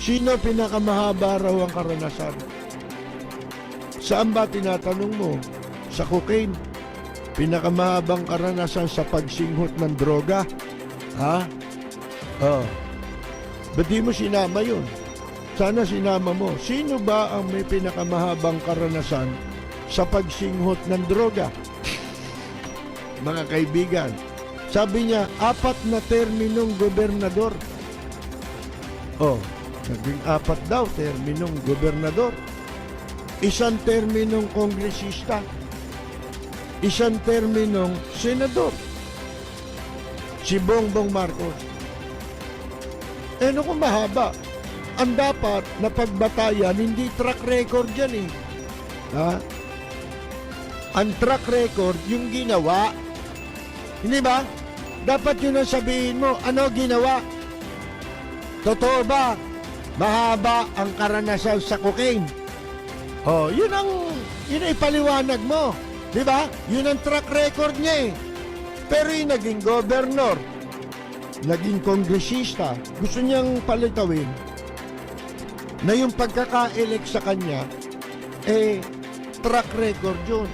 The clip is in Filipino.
Sino pinakamahaba raw ang karanasan? Saan ba tinatanong mo? Sa cocaine. Pinakamahabang karanasan sa pagsinghot ng droga. Ha? Oh. Ba't di mo sinama yun? Sana sinama mo. Sino ba ang may pinakamahabang karanasan sa pagsinghot ng droga? Mga kaibigan, sabi niya, 4 na terminong gobernador. Oh, naging 4 daw terminong gobernador. 1 terminong kongresista. 1 terminong senador. Si Bongbong Marcos. Kung mahaba, ang dapat na pagbatayan, hindi track record yan eh. Ha? Ang track record, yung ginawa. Hindi ba? Dapat yun ang sabihin mo, ano ginawa? Totoo ba? Mahaba ang karanasan sa cocaine. Oh, yun ang ipaliwanag mo. Di ba? Yun ang track record niya eh. Pero yung naging governor, naging kongresista, gusto niyang palitawin na yung pagkaka-elect sa kanya, track record yun.